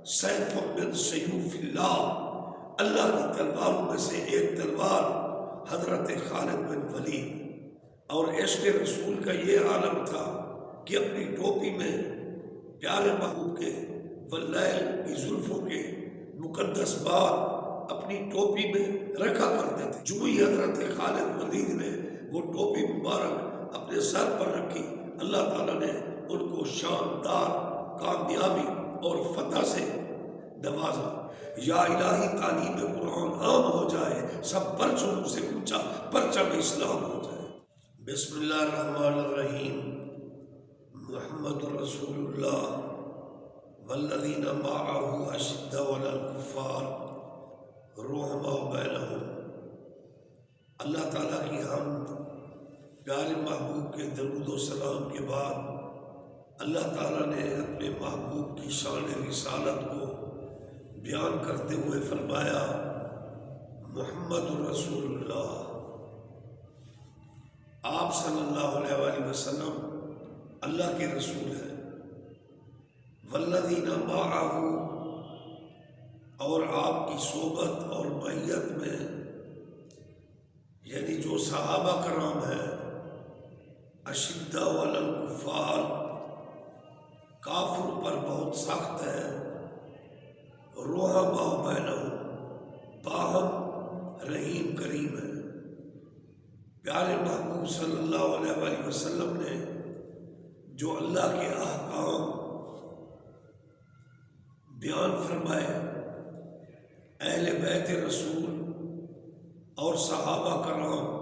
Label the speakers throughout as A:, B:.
A: Safe من سیوف اللہ، اللہ کی تلواروں میں سے ایک تلوار حضرت خالد بن ولید۔ اور عشق رسول کا یہ عالم تھا کہ اپنی ٹوپی میں پیارے محبوب کے واللیل کی زلفوں کے مقدس بات اپنی ٹوپی میں رکھا کرتے تھے۔ جو ہی حضرت خالد ولید نے وہ ٹوپی مبارک اپنے سر پر رکھی، اللہ تعالیٰ نے ان کو شاندار کامیابی اور فتح سے نوازا۔ یا الہی تعلیم قرآن عام ہو جائے، سب پرچموں سے اونچا پرچم اسلام ہو جائے۔ بسم اللہ الرحمن الرحیم۔ محمد رسول اللہ والذین معہ اشداء علی الکفار رحماء بینہم۔ اللہ تعالیٰ کی حمد، پیارے محبوب کے درود و سلام کے بعد اللہ تعالیٰ نے اپنے محبوب کی شان رسالت کو بیان کرتے ہوئے فرمایا، محمد رسول اللہ، آپ صلی اللہ علیہ وآلہ وسلم اللہ کے رسول ہیں۔ والذین معہ، اور آپ کی صحبت اور معیت میں یعنی جو صحابہ کرام ہیں، اشداء علی الکفار، کافروں پر بہت سخت ہیں، رحماء بینہم، باہم رحیم کریم ہے۔ پیارے محبوب صلی اللہ علیہ وآلہ وسلم نے جو اللہ کے احکام بیان فرمائے، اہل بیت رسول اور صحابہ کرام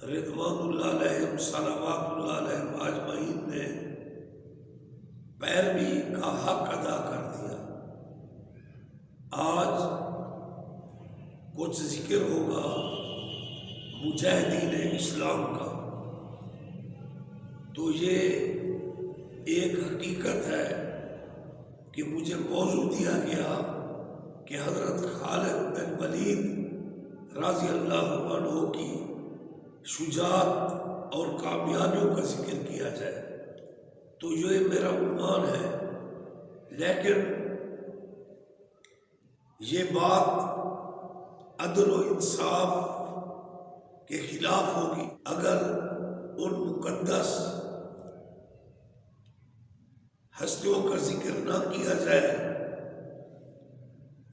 A: رضوان اللہ علیہم صلوات اللہ علیہم اجمعین نے پیروی کا حق ادا کر دیا۔ آج کچھ ذکر ہوگا مجاہدین اسلام کا، تو یہ ایک حقیقت ہے کہ مجھے موضوع دیا گیا کہ حضرت خالد بن ولید رضی اللہ عنہ کی شجاعت اور کامیابیوں کا ذکر کیا جائے، تو یہ میرا عنوان ہے۔ لیکن یہ بات عدل و انصاف کے خلاف ہوگی اگر ان مقدس ہستیوں کا ذکر نہ کیا جائے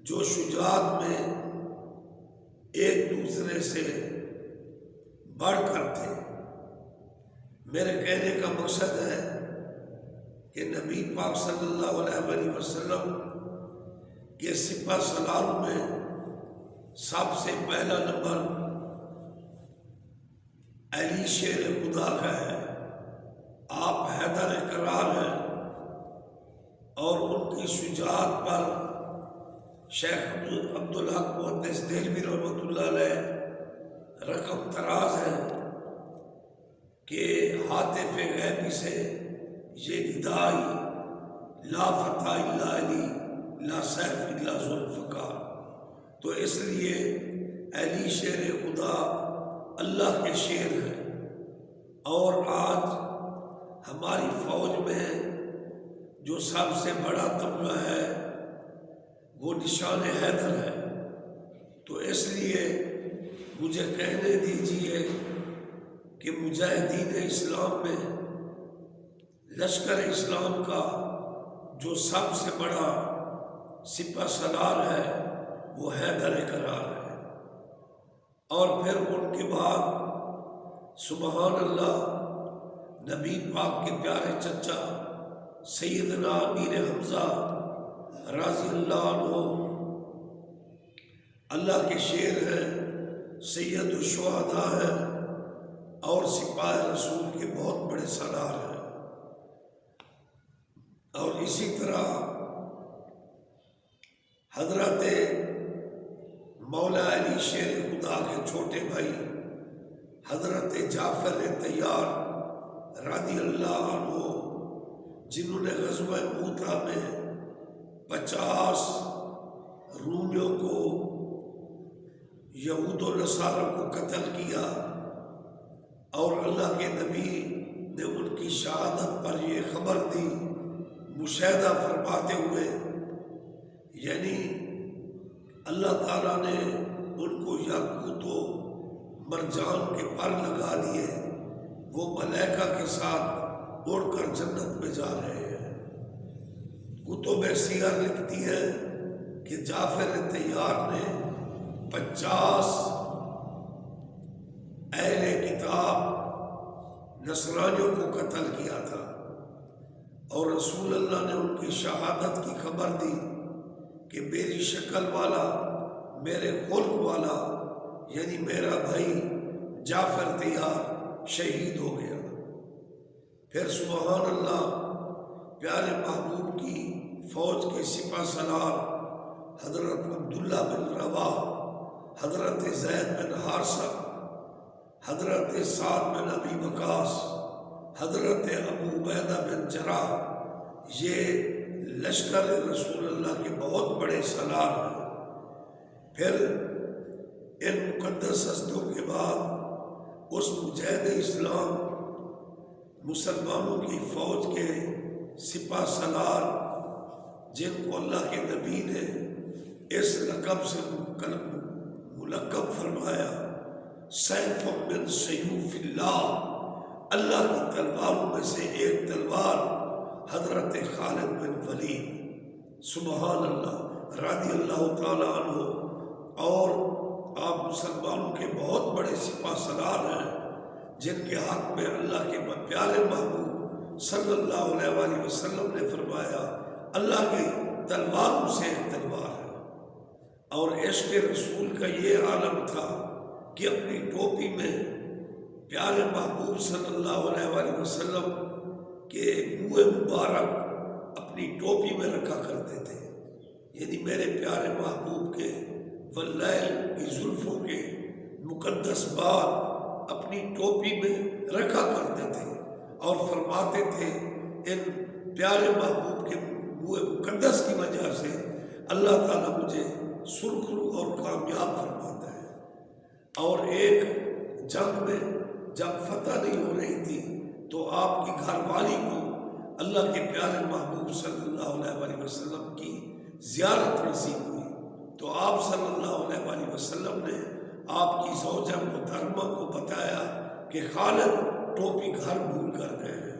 A: جو شجاعت میں ایک دوسرے سے بڑھ کر تھے۔ میرے کہنے کا مقصد ہے کہ نبی پاک صلی اللہ علیہ وآلہ وسلم کے سپہ سالاروں میں سب سے پہلا نمبر علی شیر خدا کا ہے۔ آپ حیدر کرار ہیں اور ان کی شجاعت پر شیخ عبدالحق محدث دہلوی رحمۃ اللہ علیہ رقم تراز ہے کہ ہاتف غیبی سے یہ ندائی لا فتح الا علی لا سیف الا ذوالفقار۔ تو اس لیے علی شیر خدا اللہ کے شیر ہیں، اور آج ہماری فوج میں جو سب سے بڑا تمغہ ہے وہ نشان حیدر ہے۔ تو اس لیے مجھے کہنے دیجیے کہ مجاہدین اسلام میں لشکر اسلام کا جو سب سے بڑا سپہ سالار ہے وہ حیدر کرار ہے، اور پھر ان کے بعد سبحان اللہ نبی پاک کے پیارے چچا سیدنا امیر حمزہ رضی اللہ عنہ اللہ کے شیر ہیں، سید الشہداء ہیں، اور سپاہ رسول کے بہت بڑے سالار ہیں۔ اور اسی طرح حضرت مولا علی شیر خدا کے چھوٹے بھائی حضرت جعفر طیار رضی اللہ عنہ، جنہوں نے غزوہ موتا میں 50 رومیوں کو، یہود و نصارہ کو قتل کیا، اور اللہ کے نبی نے ان کی شہادت پر یہ خبر دی، مشاہدہ فرماتے ہوئے یعنی اللہ تعالیٰ نے ان کو یاقوت و مرجان کے پر لگا دیے، وہ ملائکہ کے ساتھ اڑ کر جنت میں جا رہے ہیں۔ کتب سیر لکھتی ہے کہ جعفر طیار نے 50 اہل کتاب نصرانیوں کو قتل کیا تھا، اور رسول اللہ نے ان کی شہادت کی خبر دی کہ میری شکل والا، میرے خلق والا، یعنی میرا بھائی جعفر طیار شہید ہو گیا۔ پھر سبحان اللہ، پیارے محبوب کی فوج کے سپہ سالار حضرت عبداللہ بن رواح، حضرت زید بن حارثہ، حضرت سعد بن ابی وقاص، حضرت ابو عبیدہ بن جراح، یہ لشکر رسول اللہ کے بہت بڑے سالار ہیں۔ پھر ان مقدس ہستیوں کے بعد اس مجاہد اسلام مسلمانوں کی فوج کے سپہ سالار، جن کو اللہ کے نبی نے اس لقب سے ملقب فرمایا، سیف من سیوف اللہ، اللہ کی تلواروں میں سے ایک تلوار حضرت خالد بن ولید سبحان اللہ رضی اللہ تعالی عنہ، اور آپ مسلمانوں کے بہت بڑے سپہ سالار ہیں، جن کے حق میں اللہ کے پیارے محبوب صلی اللہ علیہ وآلہ وسلم نے فرمایا اللہ کی تلواروں سے ایک تلوار ہے۔ اور عشق رسول کا یہ عالم تھا کہ اپنی ٹوپی میں پیارے محبوب صلی اللہ علیہ وآلہ وسلم کے منہ مبارک اپنی ٹوپی میں رکھا کرتے تھے، یعنی میرے پیارے محبوب کے واللیل کی زلفوں کے مقدس بال اپنی ٹوپی میں رکھا کرتے تھے، اور فرماتے تھے ان پیارے محبوب کے منہ مقدس کی وجہ سے اللہ تعالیٰ مجھے سرخرو اور کامیاب فرماتا ہے۔ اور ایک جنگ میں جب فتح نہیں ہو رہی تھی تو آپ کی گھر والی کو اللہ کے پیارے محبوب صلی اللہ علیہ وآلہ وسلم کی زیارت نصیب ہوئی، تو آپ صلی اللہ علیہ وآلہ وسلم نے آپ کی زوجہ محترمہ کو بتایا کہ خالد ٹوپی گھر بھول کر گئے ہیں،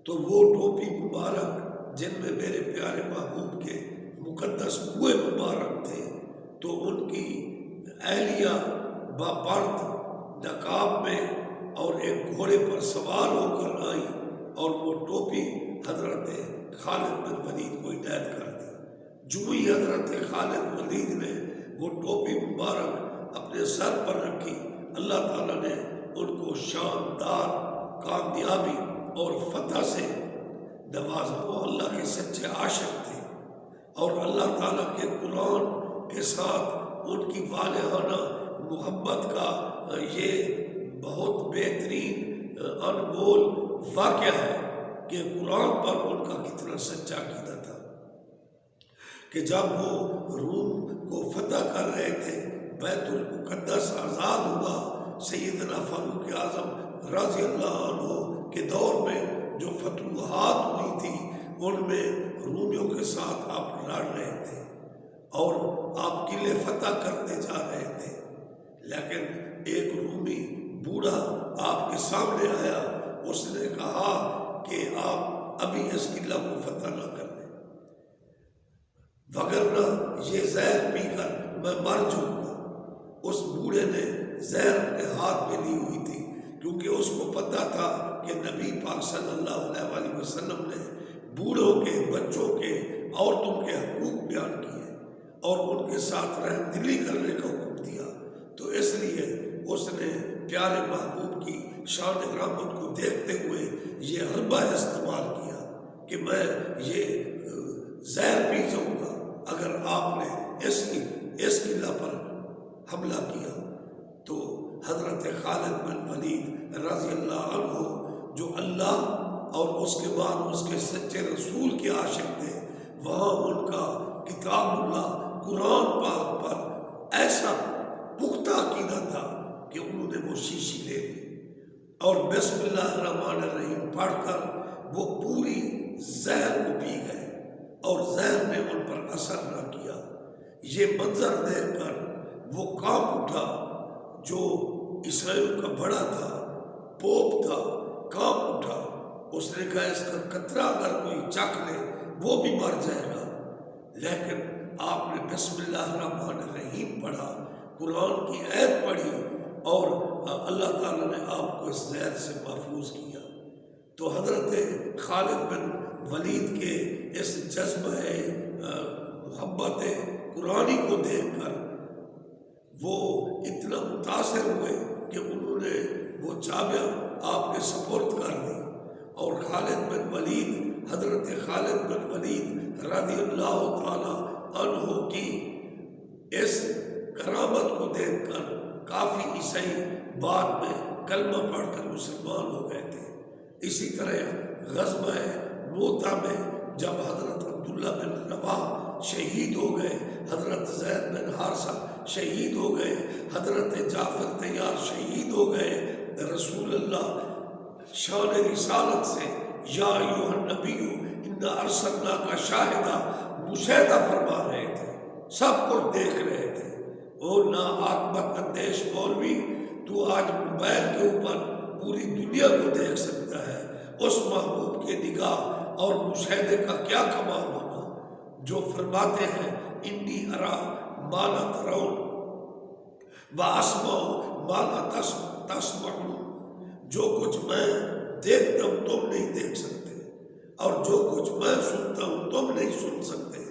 A: تو وہ ٹوپی مبارک جن میں میرے پیارے محبوب کے مقدس منہ مبارک تھے، تو ان کی اہلیہ باپرد نقاب میں اور ایک گھوڑے پر سوار ہو کر آئی، اور وہ ٹوپی حضرت خالد بن ولید کو عنایت کر دی۔ جو ہی حضرت خالد ولید نے وہ ٹوپی مبارک اپنے سر پر رکھی، اللہ تعالیٰ نے ان کو شاندار کامیابی اور فتح سے نوازا۔ وہ اللہ کے سچے عاشق تھے، اور اللہ تعالیٰ کے قرآن کے ساتھ ان کی والہانہ محبت کا یہ بہت بہترین انمول واقعہ ہے کہ قرآن پر ان کا کتنا سچا عقیدہ تھا، کہ جب وہ روم کو فتح کر رہے تھے، بیت المقدس آزاد ہوا، سیدنا فاروق اعظم رضی اللہ عنہ کے دور میں جو فتوحات ہوئی تھی ان میں رومیوں کے ساتھ آپ لڑ رہے تھے اور آپ قلعے فتح کرتے جا رہے تھے، لیکن ایک رومی بوڑھا آپ کے سامنے آیا، اس نے کہا کہ آپ ابھی اس قلعہ کو فتح نہ کر لیں، وگرنہ یہ زہر پی کر میں مر جاؤں گا۔ اس بوڑھے نے زہر اپنے ہاتھ میں لی ہوئی تھی، کیونکہ اس کو پتہ تھا کہ نبی پاک صلی اللہ علیہ وآلہ وسلم نے بوڑھوں کے، بچوں کے، عورتوں کے حقوق بیان کیے اور ان کے ساتھ رحم دلی کرنے کا حکم دیا، تو اس لیے اس نے پیارے محبوب کی شان رحمت کو دیکھتے ہوئے یہ حربہ استعمال کیا کہ میں یہ زہر پی جاؤں گا اگر آپ نے اس قلعہ پر حملہ کیا۔ تو حضرت خالد بن ولید رضی اللہ عنہ جو اللہ اور اس کے بعد اس کے سچے رسول کے عاشق تھے، وہاں ان کا کتاب اللہ قرآن پاک پر ایسا پختہ عقیدہ تھا کہ انہوں نے وہ شیشی لے لی اور بسم اللہ الرحمن الرحیم پڑھ کر وہ پوری زہر کو پی گئے، اور زہر نے ان پر اثر نہ کیا، یہ منظر دیکھ کر وہ کانپ اٹھا جو عیسائیوں کا بڑا تھا، پوپ تھا، کانپ اٹھا۔ اس نے کہا اس کا قطرہ اگر کوئی چکھ لے وہ بھی مر جائے گا، لیکن آپ نے بسم اللہ الرحمن الرحیم پڑھا، قرآن کی آیت پڑھی اور اللہ تعالیٰ نے آپ کو اس زہر سے محفوظ کیا۔ تو حضرت خالد بن ولید کے اس جذبہ محبت قرآنی کو دیکھ کر وہ اتنا متاثر ہوئے کہ انہوں نے وہ چابیاں آپ کے سپرد کر دی، اور خالد بن ولید، حضرت خالد بن ولید رضی اللہ تعالی عنہ کی اس کرامت کو دیکھ کر کافی عیسائی بعد میں کلمہ پڑھ کر مسلمان ہو گئے تھے۔ اسی طرح غزوہ موتا میں جب حضرت عبداللہ بن رواح شہید ہو گئے، حضرت زید بن حارثہ شہید ہو گئے، حضرت جعفر طیار شہید ہو گئے، رسول اللہ شان رسالت سے یا ایھا النبی انا ارسلناک شاہدا مشاہدہ فرما رہے تھے، سب کچھ دیکھ رہے تھے۔ اور نا عاقبت اندیش مولوی، تو آج موبائل کے اوپر پوری دنیا کو دیکھ سکتا ہے، اس محبوب کے نگاہ اور مشاہدے کا کیا کمال ہوگا جو فرماتے ہیں انی ارا ما لا ترون واسمع ما لا تسمعون، جو کچھ میں دیکھتا ہوں تم نہیں دیکھ سکتے، اور جو کچھ میں سنتا ہوں تم نہیں سن سکتے۔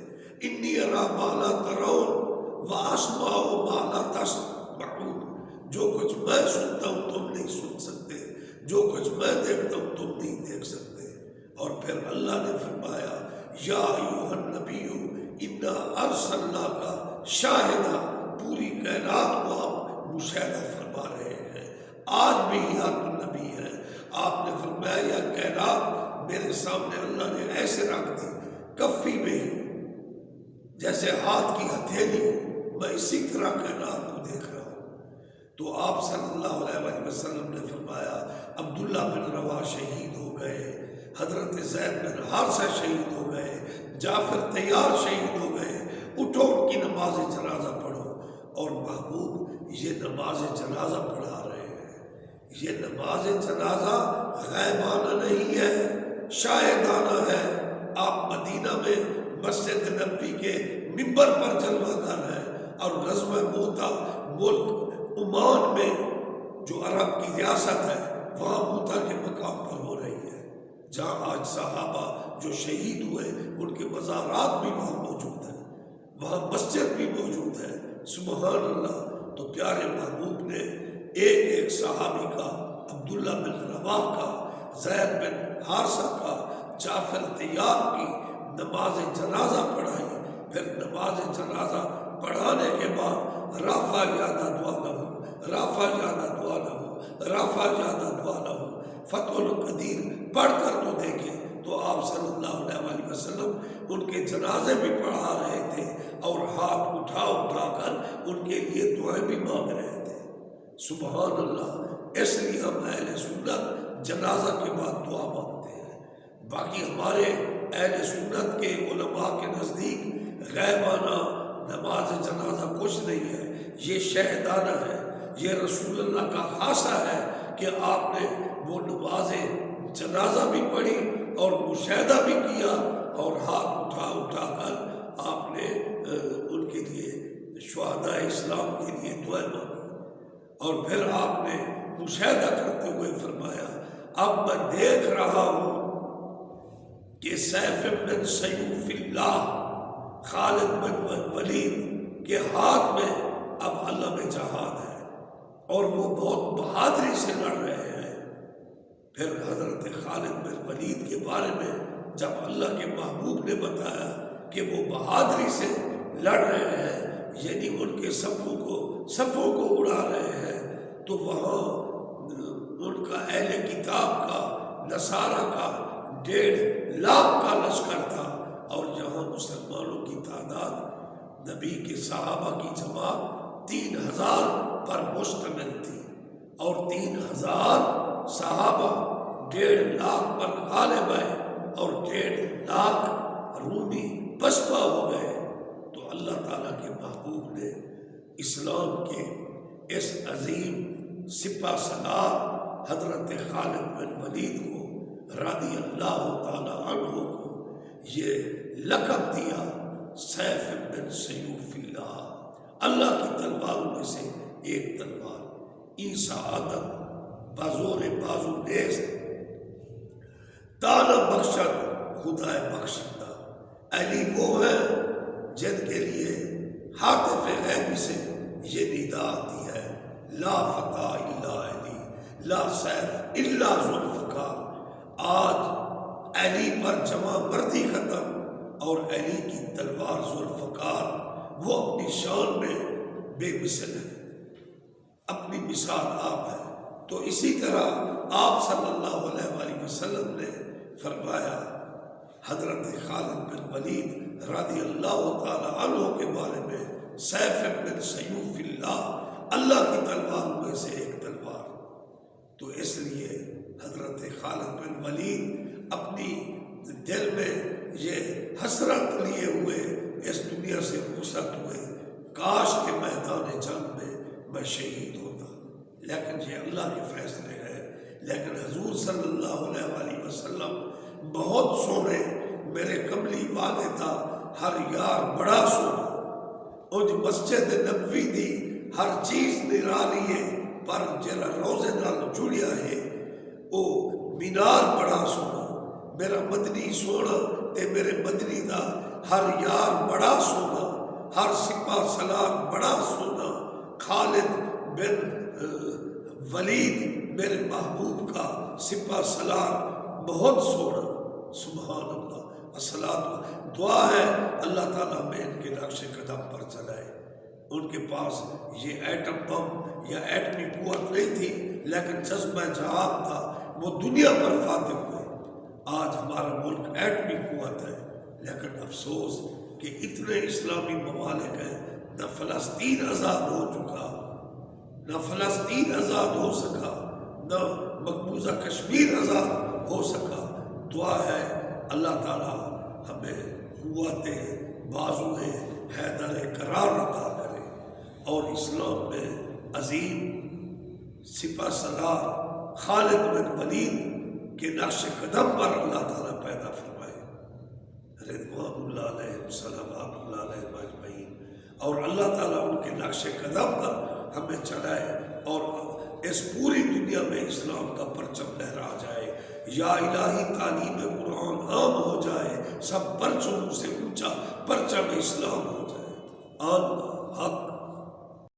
A: انی ارا ما لا ترون واسمع ما لا تسمعون، جو کچھ میں سنتا ہوں تم نہیں سن سکتے، جو کچھ میں دیکھتا ہوں تم نہیں دیکھ سکتے۔ اور پھر اللہ نے فرمایا یا ایھا النبی انا ارسلناک شاہدا، پوری کائنات کو آپ مشاہدہ فرما رہے ہیں۔ آج بھی آپ نبی ہیں، آپ نے فرمایا یہ کائنات میرے سامنے اللہ نے ایسے رکھ دی، کفی میں ہی جیسے ہاتھ کی ہتھیلی ہو، میں اسی طرح کائنات کو دیکھ رہا ہوں۔ تو آپ صلی اللہ علیہ وسلم نے فرمایا عبداللہ بن رواح شہید ہو گئے، حضرت زید بن حارثہ شہید ہو گئے، جعفر طیار شہید ہو گئے، اٹھو ان کی نماز جنازہ پڑھو۔ اور محبوب یہ نماز جنازہ پڑھا رہے ہیں، یہ نماز جنازہ غائبانہ نہیں ہے، شاہدانہ ہے۔ آپ مدینہ میں مسجد نبوی کے منبر پر جلوہ گر ہیں، اور غزوہ موتا ملک عمان میں جو عرب کی ریاست ہے وہاں موتا کے مقام پر ہو رہی ہے، جہاں آج صحابہ جو شہید ہوئے ان کے مزارات بھی وہاں موجود ہیں، وہاں مسجد بھی موجود ہے۔ سبحان اللہ۔ تو پیارے محبوب نے ایک ایک صحابی کا، عبداللہ بن رواح کا، زید بن حارثہ کا، جعفر طیار کی نماز جنازہ پڑھائی۔ پھر نماز جنازہ پڑھانے کے بعد رافع یادہ دعا لہو، رافع یادہ دعا لہو، رافع یادہ دعا لہو، فتح القدیر پڑھ کر تو دیکھیں تو آپ صلی اللہ علیہ وسلم ان کے جنازے بھی پڑھا رہے تھے اور ہاتھ اٹھا اٹھا کر ان کے لیے دعائیں بھی مانگ رہے تھے۔ سبحان اللہ۔ اس لیے ہم اہل سنت جنازہ کے بعد دعا مانگتے ہیں۔ باقی ہمارے اہل سنت کے علماء کے نزدیک غیبانہ نماز جنازہ کچھ نہیں ہے، یہ شہدانہ ہے، یہ رسول اللہ کا خاصہ ہے کہ آپ نے وہ نماز جنازہ بھی پڑھی اور مشاہدہ بھی کیا اور ہاتھ اٹھا اٹھا کر آپ نے ان کے لیے، شہداء اسلام کے لیے دعائیں مانگی۔ اور پھر آپ نے مشاہدہ کرتے ہوئے فرمایا اب میں دیکھ رہا ہوں کہ سیف من سیوف اللہ خالد بن ولید کے ہاتھ میں اب علم جہاد ہے اور وہ بہت بہادری سے لڑ رہے ہیں۔ پھر حضرت خالد بن ولید کے بارے میں جب اللہ کے محبوب نے بتایا کہ وہ بہادری سے لڑ رہے ہیں، یعنی ان کے صفوں کو اڑا رہے ہیں، تو وہاں ان کا اہل کتاب کا، نصارہ کا 1.5 لاکھ کا لشکر تھا، اور یہاں مسلمانوں کی تعداد نبی کے صحابہ کی جماعت 3000 پر مشتمل تھی، اور 3000 صحابہ 1.5 لاکھ پر غالب آئے اور 1.5 لاکھ رومی پسپا ہو گئے۔ تو اللہ تعالیٰ کے محبوب نے اسلام کے اس عظیم سپہ سالار حضرت خالد بن ولید کو رضی اللہ تعالیٰ عنہ کو یہ لقب دیا سیف بن سیوف اللہ، اللہ کی تلواروں میں سے ایک تلوار، ای سعادت بازور بازو نیز تانا بخشد خدائے بخشندہ۔ علی وہ ہیں جن کے لیے حاطف غیبی سے یہ ندا آتی ہے، لا فتح الا علی لا سیف الا ذوالفقار۔ آج علی پر جمع مردی ختم اور علی کی تلوار ذوالفقار، وہ اپنی شان میں بے مثل ہے، اپنی مثال آپ ہے۔ تو اسی طرح آپ صلی اللہ علیہ وآلہ وسلم نے فرمایا حضرت خالد بن ولید رضی اللہ تعالی عنہ کے بارے میں، سیف بن سیوف اللہ، اللہ کی تلواروں میں سے ایک تلوار۔ تو اس لیے حضرت خالد بن ولید اپنی دل میں یہ حسرت لیے ہوئے اس دنیا سے رخصت ہوئے، کاش کے میدان جنگ میں شہید ہوتا، لیکن یہ اللہ کے فیصلے ہیں۔ لیکن حضور صلی اللہ علیہ وآلہ وسلم بہت سونے، میرے کملی والدہ ہر یار بڑا سونا، اور جو مسجد نبوی دی ہر چیز نرالی ہے، پر جرا روزے نال جڑیا ہے او مینار بڑا سونا۔ میرا مدنی سونا تے میرے مدنی دا ہر یار بڑا سونا، ہر سپہ سالار بڑا سونا۔ خالد بن ولید میرے محبوب کا سپہ سالار بہت سونا، سبحان اللہ۔ الصلاۃ دعا ہے اللہ تعالیٰ میں ان کے نقش قدم پر چلائے۔ ان کے پاس یہ ایٹم بم یا ایٹمی قوت نہیں تھی، لیکن جذبہ جہاد تھا، وہ دنیا پر فاتح ہوئے۔ آج ہمارا ملک ایٹمی قوت ہے، لیکن افسوس کہ اتنے اسلامی ممالک ہیں، نہ فلسطین آزاد ہو چکا، نہ فلسطین آزاد ہو سکا، نہ مقبوضہ کشمیر آزاد ہو سکا۔ دعا ہے اللہ تعالیٰ ہمیں قوتیں بازو حیدر قرار عطا کرے، اور اسلام میں عظیم سپہ سالار خالد بن ولید کے نقش قدم پر اللہ تعالیٰ پیدا فرمائے، رضوان اللہ علیہ صلوات اللہ علیہ اجمعین، اور اللہ تعالیٰ ان کے نقش قدم پر ہمیں چڑھائے، اور اس پوری دنیا میں اسلام کا پرچم لہرا جائے۔ یا الہی تعلیم قرآن عام ہو جائے، سب پرچموں سے اونچا پرچم اسلام ہو جائے۔ اللہ حق